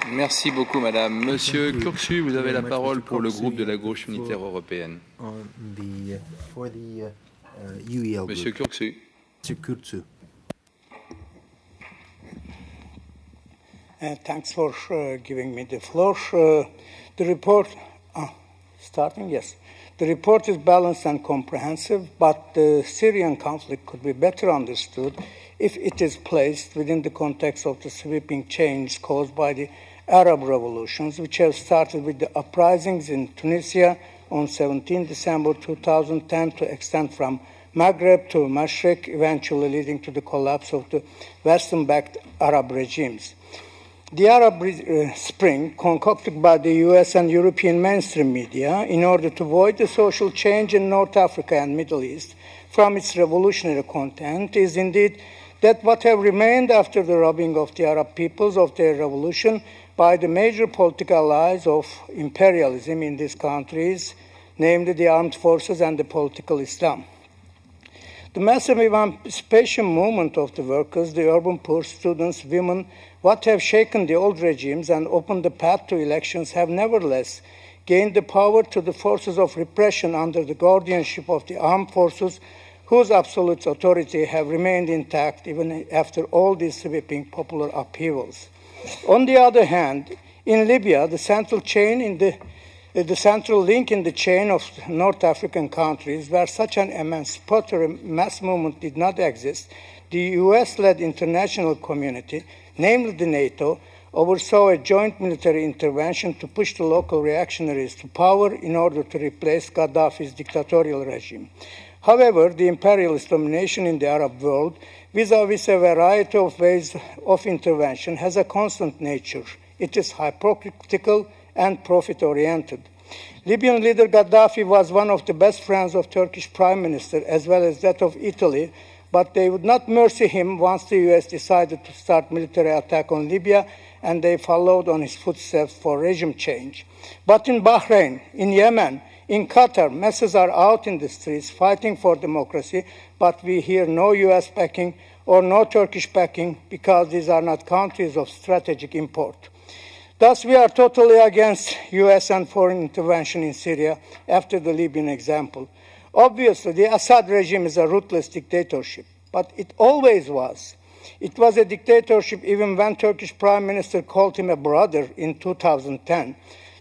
Merci beaucoup, Madame. Monsieur Kürkçü, vous avez la parole pour le groupe de la gauche unitaire européenne. Monsieur Kürkçü. Thanks for giving me the floor. The report, starting, yes. The report is balanced and comprehensive, but the Syrian conflict could be better understood if it is placed within the context of the sweeping change caused by the Arab revolutions, which have started with the uprisings in Tunisia on 17 December 2010 to extend from Maghreb to Mashrek, eventually leading to the collapse of the Western-backed Arab regimes. The Arab Spring, concocted by the US and European mainstream media in order to void the social change in North Africa and Middle East from its revolutionary content, is indeed that what have remained after the robbing of the Arab peoples of their revolution by the major political allies of imperialism in these countries, namely the armed forces and the political Islam. The massive emancipation movement of the workers, the urban poor, students, women, what have shaken the old regimes and opened the path to elections have nevertheless gained the power to the forces of repression under the guardianship of the armed forces, whose absolute authority have remained intact even after all these sweeping popular upheavals. On the other hand, in Libya, the central link in the chain of North African countries, where such an emancipatory mass movement did not exist, the US-led international community, namely the NATO, oversaw a joint military intervention to push the local reactionaries to power in order to replace Gaddafi's dictatorial regime. However, the imperialist domination in the Arab world, vis-à-vis a variety of ways of intervention, has a constant nature. It is hypocritical and profit-oriented. Libyan leader Gaddafi was one of the best friends of Turkish Prime Minister as well as that of Italy, but they would not mercy him once the US decided to start military attack on Libya, and they followed on his footsteps for regime change. But in Bahrain, in Yemen, in Qatar, masses are out in the streets fighting for democracy, but we hear no US backing or no Turkish backing because these are not countries of strategic import. Thus, we are totally against US and foreign intervention in Syria after the Libyan example. Obviously, the Assad regime is a ruthless dictatorship, but it always was. It was a dictatorship even when Turkish Prime Minister called him a brother in 2010.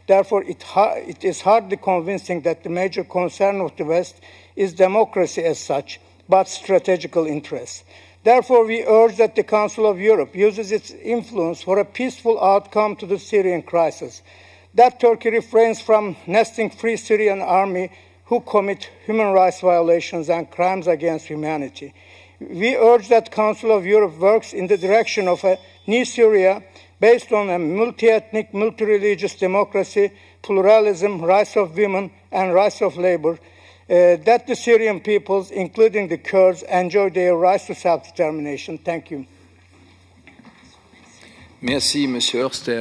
Therefore, it is hardly convincing that the major concern of the West is democracy as such, but strategical interests. Therefore, we urge that the Council of Europe uses its influence for a peaceful outcome to the Syrian crisis, that Turkey refrains from nesting Free Syrian Army who commit human rights violations and crimes against humanity. We urge that the Council of Europe works in the direction of a new Syria based on a multi-ethnic, multi-religious democracy, pluralism, rights of women, and rights of labor, that the Syrian peoples, including the Kurds, enjoy their rights to self-determination. Thank you. Merci, Monsieur Hörster.